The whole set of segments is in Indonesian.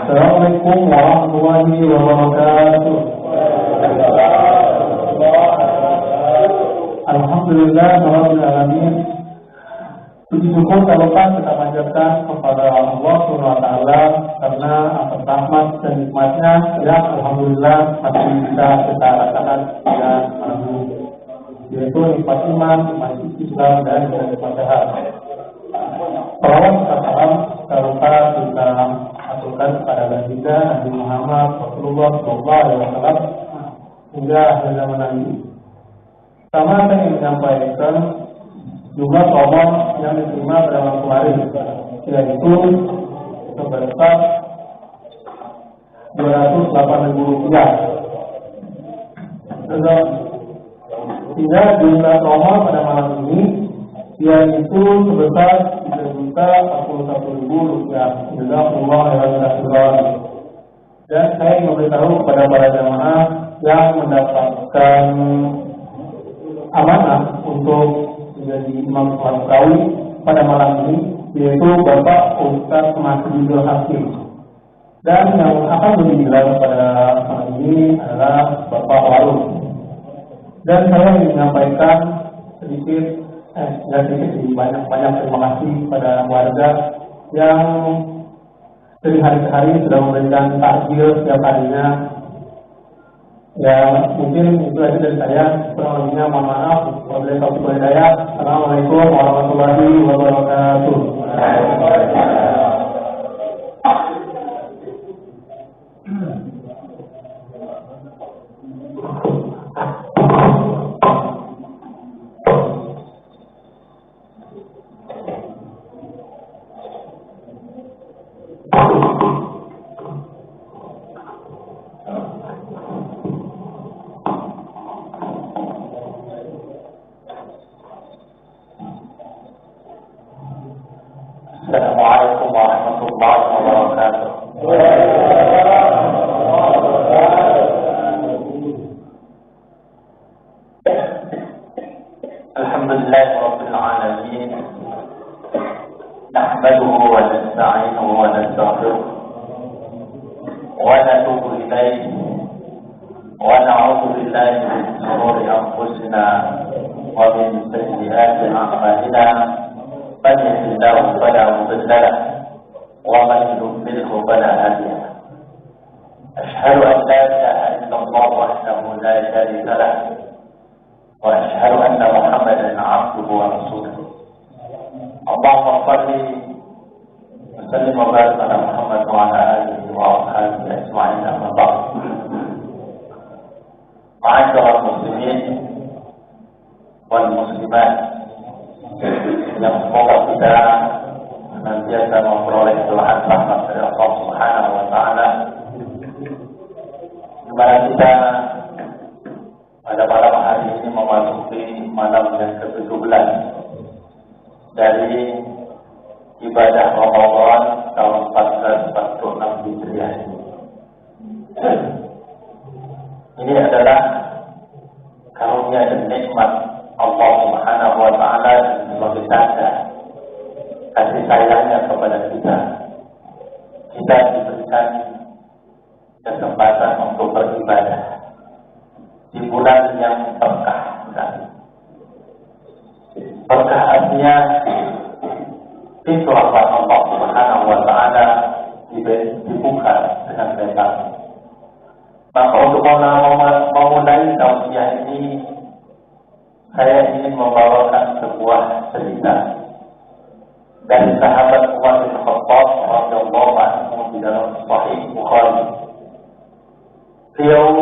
Assalamualaikum warahmatullahi wabarakatuh. Alhamdulillah rabbil alamin. Puji syukur tak lupa kita panjatkan kepada Allah Subhanahu wa taala karena atas rahmat dan nikmatnya yang alhamdulillah masih bisa kita rasakan dengan agung, yaitu nikmat iman, nikmat Islam dan nikmat sehat. Salawat serta salam tak lupa kita aturkan kepada baginda Nabi Muhammad Rasulullah SAW hingga akhir zaman nanti. Sama saya ingin menyampaikan jumlah promo yang diterima pada malam kemarin, yaitu sebesar Rp208.000. Sehingga jumlah promo pada malam ini yaitu sebesar Rp3.041.000. Dan saya ingin memberitahu kepada para jamaah yang mendapatkan amanah untuk menjadi imam sholat tarawih pada malam ini, yaitu Bapak Ustaz Masjidul Hakim. Dan yang akan berbicara pada malam ini adalah Bapak Warung. Dan saya ingin menyampaikan sedikit banyak terima kasih pada warga yang dari hari ke hari sudah memberikan takjil setiap harinya. Ya, mungkin itu aja dari saya. Kurang lebihnya mohon maaf. Wabillahi taufiq wal hidayah. Assalamualaikum warahmatullahi wabarakatuh. Assalamualaikum warahmatullahi wabarakatuh. Alhamdulillahirabbil alamin. Nahmaduhu wa nasta'inuhu wa nastaghfiruh wa natubu ilayhi wa na'udzu billahi min shururi anfusina wa min sayyiati a'malina. من يهده الله فلا مضل له ومن يضلله فلا هادي له. أشهد أن لا إله إلا الله وحده لا شريك له وأشهد أن محمدا عبده ورسوله. اللهم صل وسلم وبارك على محمد وعلى آله وأصحابه أجمعين أما بعد. معاشر المسلمين والمسلمات, yang semoga kita senantiasa memperoleh curahan rahmat dari Allah Subhanahu wa taala, di mana kita pada malam hari ini memasuki malam yang ke-17 dari ibadah Ramadan tahun 1446 Hijriah. Ini adalah karunia dan nikmat Allah Subhanahu wa taala sebagai tanda kasih sayangnya kepada kita. Kita diberikan kesempatan untuk beribadah di bulan yang berkah. Berkah artinya pintu rahmat Allah Subhanahu wa taala dibuka dengan lebar. Maka untuk memulai tausiah ini, saya ingin membawakan sebuah cerita dari sahabat Umar bin Khattab radhiyallahu anhu di dalam Sahih Bukhari. Beliau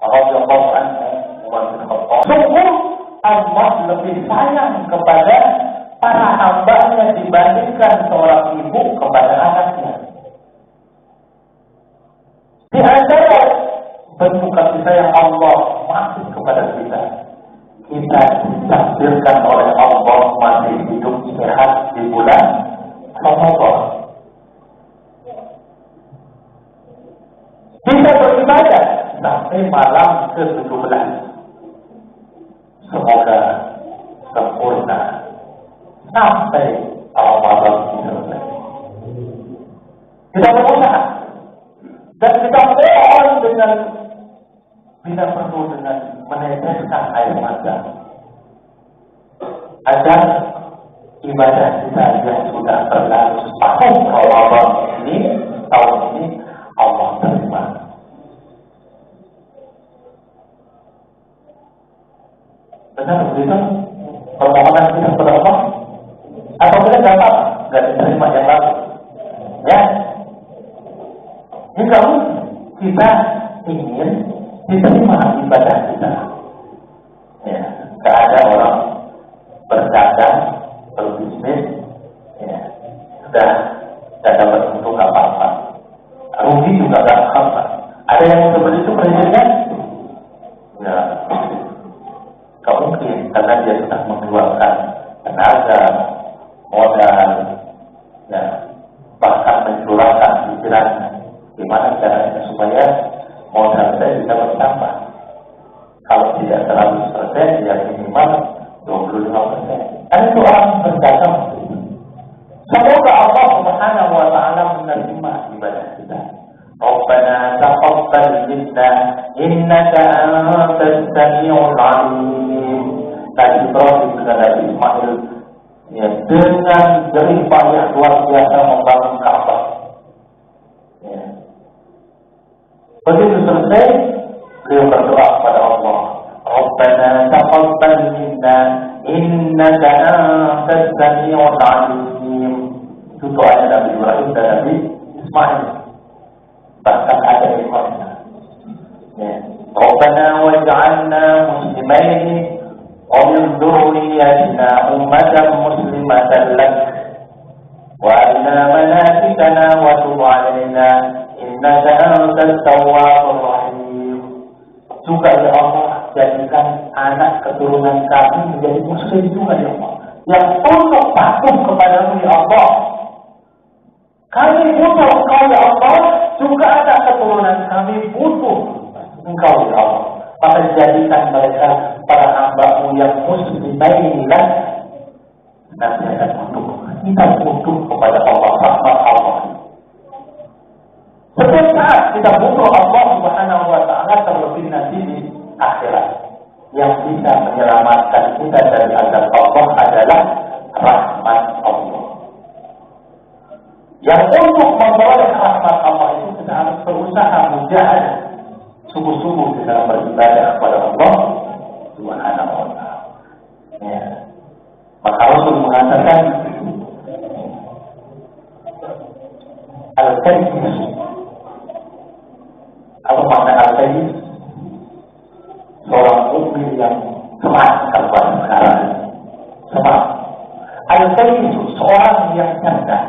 radhiyallahu anhu, Umar bin Khattab, sungguh Allah lebih sayang kepada para hambanya dibandingkan seorang ibu kepada anaknya. Di antara bentuk kasih sayang Allah masih kepada kita ditakdirkan oleh Allah masih hidup sehat di bulan Ramadan. Bisa beribadah sampai malam ke-17. Semoga sempurna sampai Ramadan selesai. Kita berusaha dan kita mohon dengan bila perlu dengan meneteskan air mata agar ibadah kita yang sudah berlalu setahun Ramadan ini, tahun ini Allah terima. Benar begitu? Permohonan kita kepada Allah atau kita dapat nggak diterima yang lalu? Ya, ini kalau kita ingin diterima ibadah kita, ya, nggak ada orang berdagang, berbisnis, ya, sudah dapat untung nggak apa-apa, rugi juga nggak apa-apa. Ada yang seperti itu prinsipnya? Ya, nggak mungkin karena dia sudah mengeluarkan tenaga, modal, ya, bahkan mencurahkan pikirannya. Gimana caranya supaya modal saya bisa bertambah? Kalau tidak 100%, ya minimal 25%. Kan itu orang berdagang. Semoga Allah Subhanahu wa Ta'ala menerima ibadah kita. Rabbana taqabbal minna innaka antas samiul alim. Nabi Ibrahim dan Nabi Ismail, ya, dengan jerih payah luar biasa membangun Ka'bah. Ya. Begitu selesai, beliau berdoa kepada Allah, Rabbana taqabbal minna innaka antas samiul alim. Itu doanya Nabi Ibrahim dan Nabi Ismail. Bahkan ada ikhwannya. Ya. Rabbana waj'alna muslimaini wa min dhurriyyatina ummatan muslimatan lak wa arina manasikana wa tub 'alaina innaka antat tawwabur rahim. Juga ya Allah, jadikan anak keturunan kami menjadi muslim juga ya Allah, yang tunduk patuh kepadamu ya Allah. Kami butuh Engkau ya Allah, juga ada keturunan kami butuh Engkau ya Allah. Maka jadikan mereka para hamba-Mu yang muslimin lak. Nanti ada butuh. Kita butuh kepada Allah, rahmat Allah. Setiap saat kita butuh Allah Subhanahu wa Ta'ala, terlebih nanti di akhirat. Yang bisa menyelamatkan kita dari azab Allah adalah rahmat Allah. Yang untuk memperoleh rahmat Allah itu kita harus berusaha mujahadah, sungguh-sungguh di dalam beribadah kepada Allah Subhanahu wa Ta'ala. Ya. Maka Rasul mengatakan al-kayyis. Apa makna al-kayyis? Seorang mukmin yang semangat kalau sekarang. Semangat. Al-kayyis seorang yang cerdas,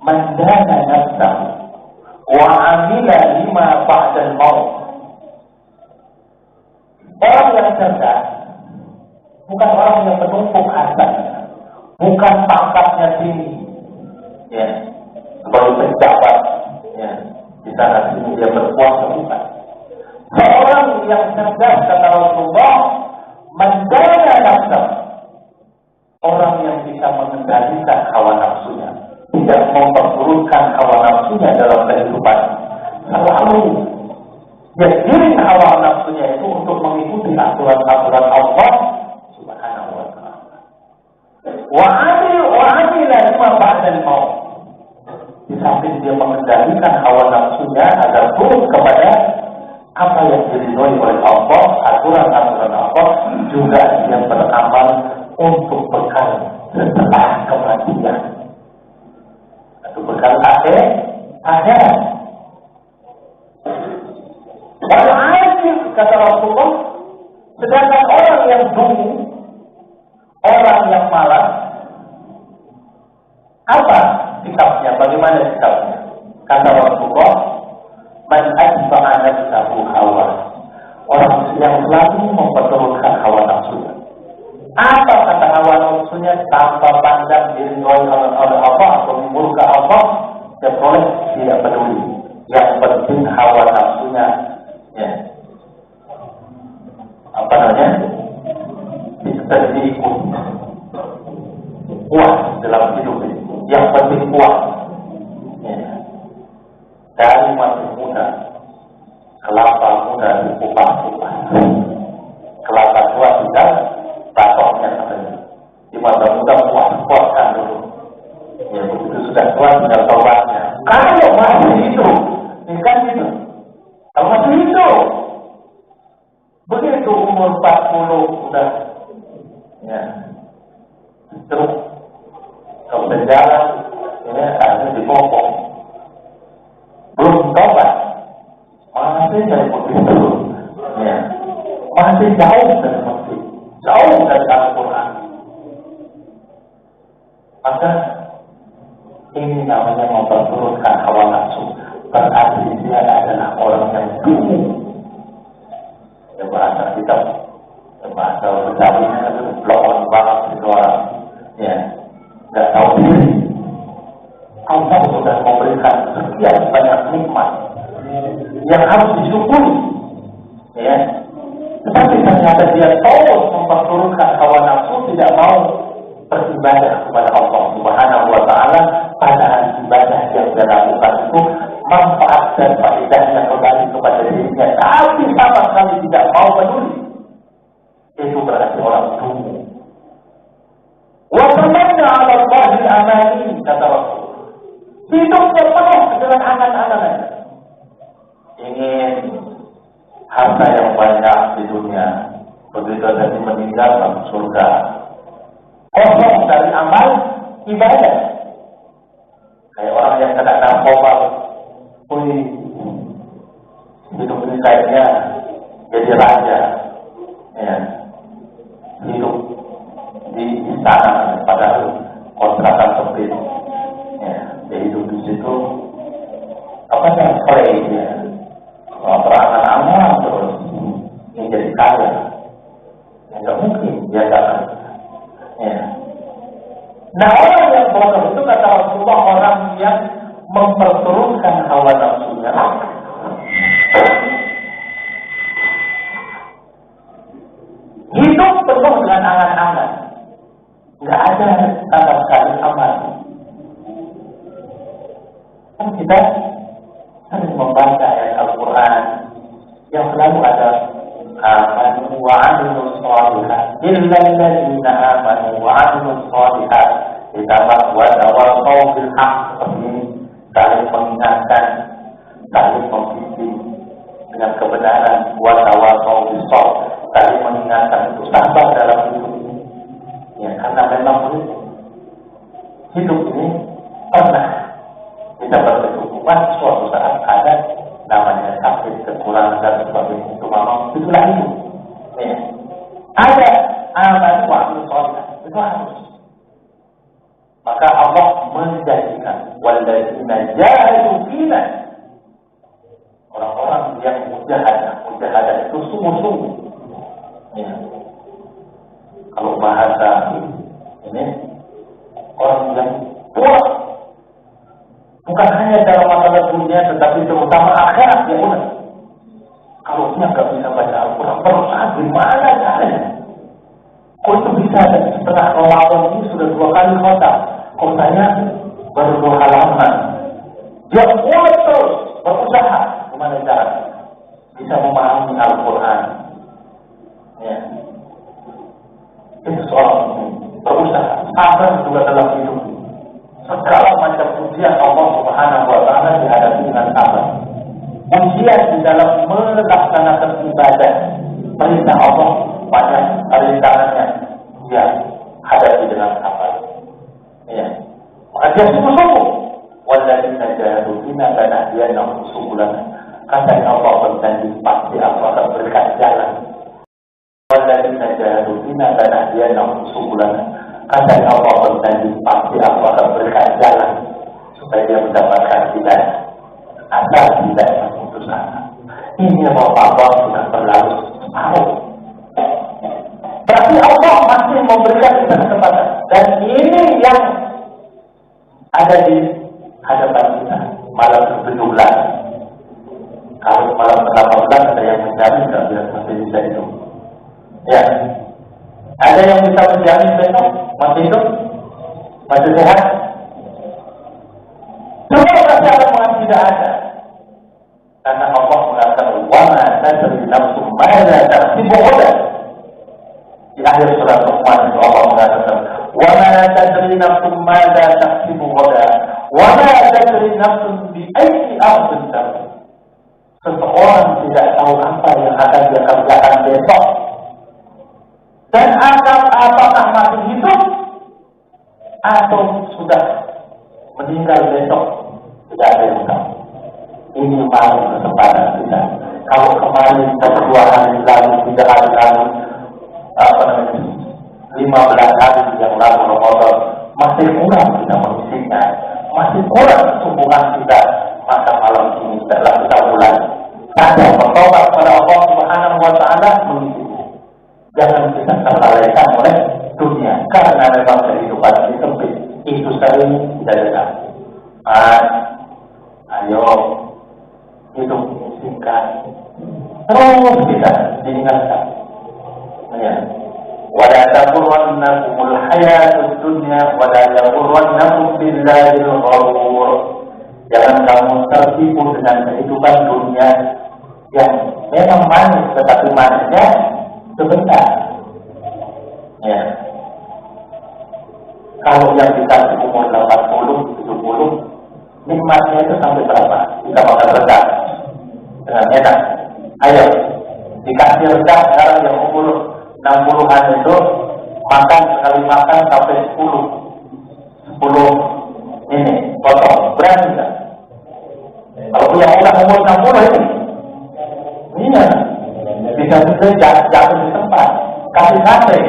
mendana nafsahu wa amila lima ba'dal maut. Orang yang cerdas bukan orang yang menumpuk hasad, bukan pangkatnya tinggi, ya, sebagai pejabat, ya, di sana sini dia berkuasa, bukan. Seorang yang cerdas, kata Rasulullah, mendana nafsahu, orang yang bisa mengendalikan hawa nafsunya, tidak memperturutkan hawa nafsunya dalam kehidupan. Selalu jadiin hawa nafsunya itu untuk mengikuti aturan-aturan Allah Subhanahu wa Ta'ala. Wa'amila lima ba'dal maut. Di samping dia mengendalikan hawa nafsunya agar turut kepada apa yang diridhoi oleh Allah, aturan-aturan Allah, juga dia beramal untuk bekal setelah kematian. Itu bekal akhirat. Wal-ajil, kata Rasulullah, sedangkan orang yang dungu, orang yang malas, apa sikapnya? Bagaimana sikapnya? Kata Rasulullah, man asba'a nafsahu hawa, orang yang selalu memperturutkan hawa nafsunya. Apa kata hawa nafsunya? Tanpa pandang diridhoi oleh Allah atau murka Allah, dia boleh tidak peduli. Yang penting hawa nafsunya, ya, apa namanya, ikut puas dalam hidup ini. Yang penting puas, ya. dari masih muda, kelapa muda dikupas-kupas, kelapa tua tidak batoknya katanya. Di masa muda puas-puaskan dulu. Ya begitu sudah tua tinggal tobatnya. Kalau masih hidup, ini kan gitu. Kalau masih hidup, begitu umur 40 udah, ya, terus kalau berjalan, ini akhirnya dipokok. Belum tobat, masih dari begitu, ya, masih jauh dari masjid, jauh dari Al-Quran. Maka ini namanya memperturutkan hawa nafsu. Berarti dia adalah orang yang dulu. Ya bahasa kita, bahasa Betawi itu blon banget itu orang, ya, nggak tahu diri. Allah sudah memberikan sekian banyak nikmat yang harus disyukuri, ya. Tetapi ternyata dia terus memperturutkan hawa nafsu, tidak mau beribadah kepada Allah Subhanahu wa Ta'ala. Padahal ibadah yang dia lakukan itu manfaat dan faedahnya kembali kepada dirinya, tapi sama sekali tidak mau peduli. Itu berarti orang dungu. Wa tamanna 'ala Allahi al-amani, kata Rasul. Hidupnya penuh dengan angan-angan. Ingin harta yang banyak di dunia, begitu nanti meninggal masuk surga. Kosong dari amal ibadah. Kayak orang yang kena narkoba, hidup ini kayaknya jadi raja, ya, hidup di istana padahal kontrakan sempit, ya, dia hidup di situ, apa yang play ya, perangan amal terus ini jadi kaya, ya, nggak mungkin dia dapat. Ya. Nah, orang yang bodoh itu kata Rasulullah orang yang memperturutkan hawa nafsunya. Hidup penuh dengan angan-angan, nggak ada sama sekali amal. Kan kita sering membaca ayat Al-Quran yang selalu ada amanu wa 'amilus shalihat illal ladzina amanu wa 'amilus shalihat ditambah wa tawasaw bil haqq, saling mengingatkan, saling membimbing dengan kebenaran, wa tawasaw bis sabr, saling mengingatkan untuk sabar dalam hidup ini. Ya, karena memang hidup ini pernah kita berkecukupan, suatu saat ada namanya sakit, kekurangan dan sebagainya, itu memang itulah hidup. Ya. Ada amal waktu sholat itu harus. Maka Allah menjanjikan walladzina jahadu fina, orang-orang yang mujahadah itu sungguh-sungguh. Ya. Kalau bahasa ini orang yang kuat, bukan hanya dalam masalah dunia, tetapi terutama akhirat, ya udah. Kalau dia nggak bisa baca Al-Quran, berusaha gimana caranya? Kok itu bisa setelah Ramadan ini sudah 2 kali khotam, kok saya baru 2 halaman. Dia mulai terus berusaha gimana caranya bisa memahami Al-Quran. Ya. Itu seorang berusaha, sabar juga dalam hidup. Segala macam ujian Allah Subhanahu wa Ta'ala dihadapi dengan sabar. Ujian di dalam melaksanakan ibadah, perintah Allah banyak, perintahannya dia hadapi dengan sabar. Ya, maka dia sungguh-sungguh. Walladzina jahadu fina lanahdiyannahum subulana. Kata Allah berjanji pasti aku akan berikan jalan. Walladzina jahadu fina lanahdiyannahum subulana. Kata Allah berjanji pasti aku akan berikan jalan supaya dia mendapatkan hidayah. Asal hidayah itu sana. Ini Ramadan sudah berlalu setahun. Berarti Allah masih memberikan kita kesempatan. Dan ini yang ada di hadapan kita malam ke-17. Kalau malam ke-18 ada yang menjamin nggak biar masih bisa hidup. Ya. Ada yang bisa menjamin besok masih hidup? Masih sehat? Semua pasti akan mengatakan tidak ada. Karena Allah mengatakan wa ma tadri nafsun madza taksibu ghadan. Di akhir surat Luqman itu Allah mengatakan wa ma tadri nafsun madza taksibu ghadan wa ma tadri nafsun bi ayyi ardin tamut. Seseorang tidak tahu apa yang akan dia kerjakan besok. Dan apakah masih hidup atau sudah meninggal besok, tidak ada yang tahu. Ini malu kesempatan kita. Kalau kemarin 2 hari lalu, 3 hari lalu, 15 hari yang lalu Ramadan, masih kurang kita mengisinya, masih kurang hubungan kita, maka malam ini setelah kita mulai sadar bertobat kepada Allah Subhanahu wa Ta'ala, mengisi. Jangan kita terlalaikan oleh dunia, karena memang kehidupan ini sempit, itu sering tidak datang. Ayo hidup singkat, terus kita diingatkan. Ya. Wala taghurrannakumul hayatud dunya wala yaghurrannakum billahil ghurur. Jangan kamu tertipu dengan kehidupan dunia yang memang manis, tetapi manisnya sebentar. Ya. Kalau yang dikasih umur 80, 70, nikmatnya itu sampai berapa? Kita makan rendang dengan enak. Ayo, dikasih rendang sekarang yang umur 60-an itu makan sekali makan sampai 10 ini potong, berani kan? Kalau yang udah umur 60 ini, iya, bisa jatuh di tempat, kasih sate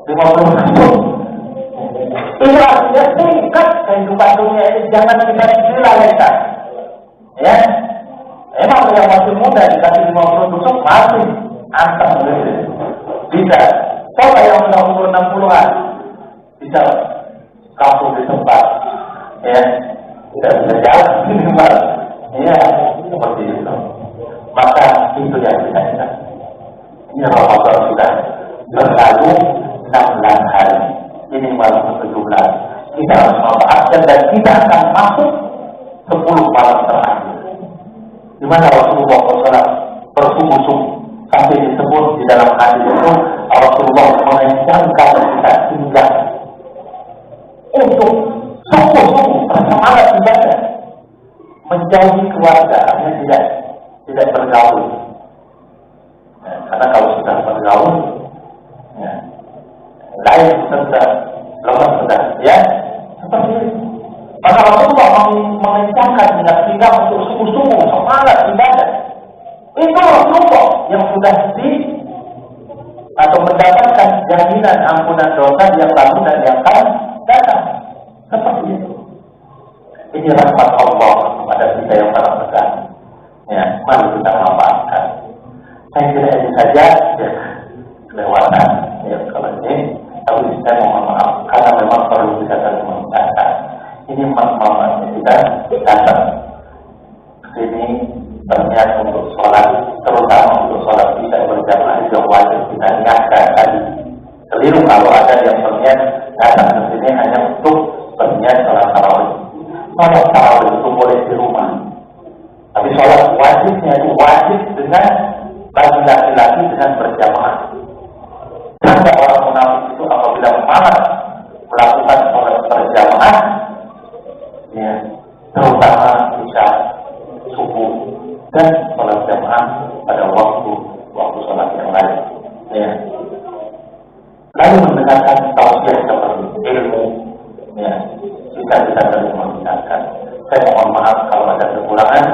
50 ribu. Itu artinya singkat kehidupan dunia ini, jangan kita dilalaikan. Ya, emang yang masih muda dikasih 50 tusuk masih anteng gitu. Bisa. Coba yang sudah umur 60-an bisa kampung di tempat, ya, tidak bisa jalan minimal, ya, seperti itu. Maka itu yang kita ingat. Ini Ramadan sudah berlalu 16 hari. Ini malam ke-17. Kita harus memanfaatkan dan kita akan masuk 10 malam terakhir. Di mana Rasulullah SAW bersungguh-sungguh sampai disebut di dalam hadis itu Rasulullah mengencangkan kita tinggal untuk sungguh-sungguh bersemangat ibadah, menjauhi keluarga, artinya tidak bergaul. Ya, karena kalau sudah bergaul, ya, lain sudah lepas sudah, ya, seperti itu. Maka Rasulullah mengencangkan kita untuk sungguh-sungguh semangat ibadah. Itu Rasulullah yang sudah atau mendapatkan jaminan ampunan dosa yang lalu dan yang akan datang. Seperti itu. Ini rahmat Allah kepada kita yang para pegang. Ya, mari kita manfaatkan. Saya kira ini saja, ya, kelewatan. Ya, kalau ini, tapi saya mohon maaf karena memang perlu kita saling mengingatkan. Ini manfaatnya kita datang ke sini berniat untuk sholat, terutama untuk sholat kita berjamaah yang wajib kita ingatkan tadi. Keliru kalau ada yang berniat datang ke sini hanya untuk berniat sholat tarawih. Sholat tarawih itu boleh di rumah, tapi sholat wajibnya itu wajib dengan bagi laki-laki dengan berjamaah. Karena orang munafik itu apabila malas melakukan sholat berjamaah, ya, terutama isya, subuh, dan sholat jamaah pada waktu sholat yang lain, ya. Lalu mendengarkan tausiah seperti ilmu, ya, kita saling mengingatkan. Saya mohon maaf kalau ada kekurangan.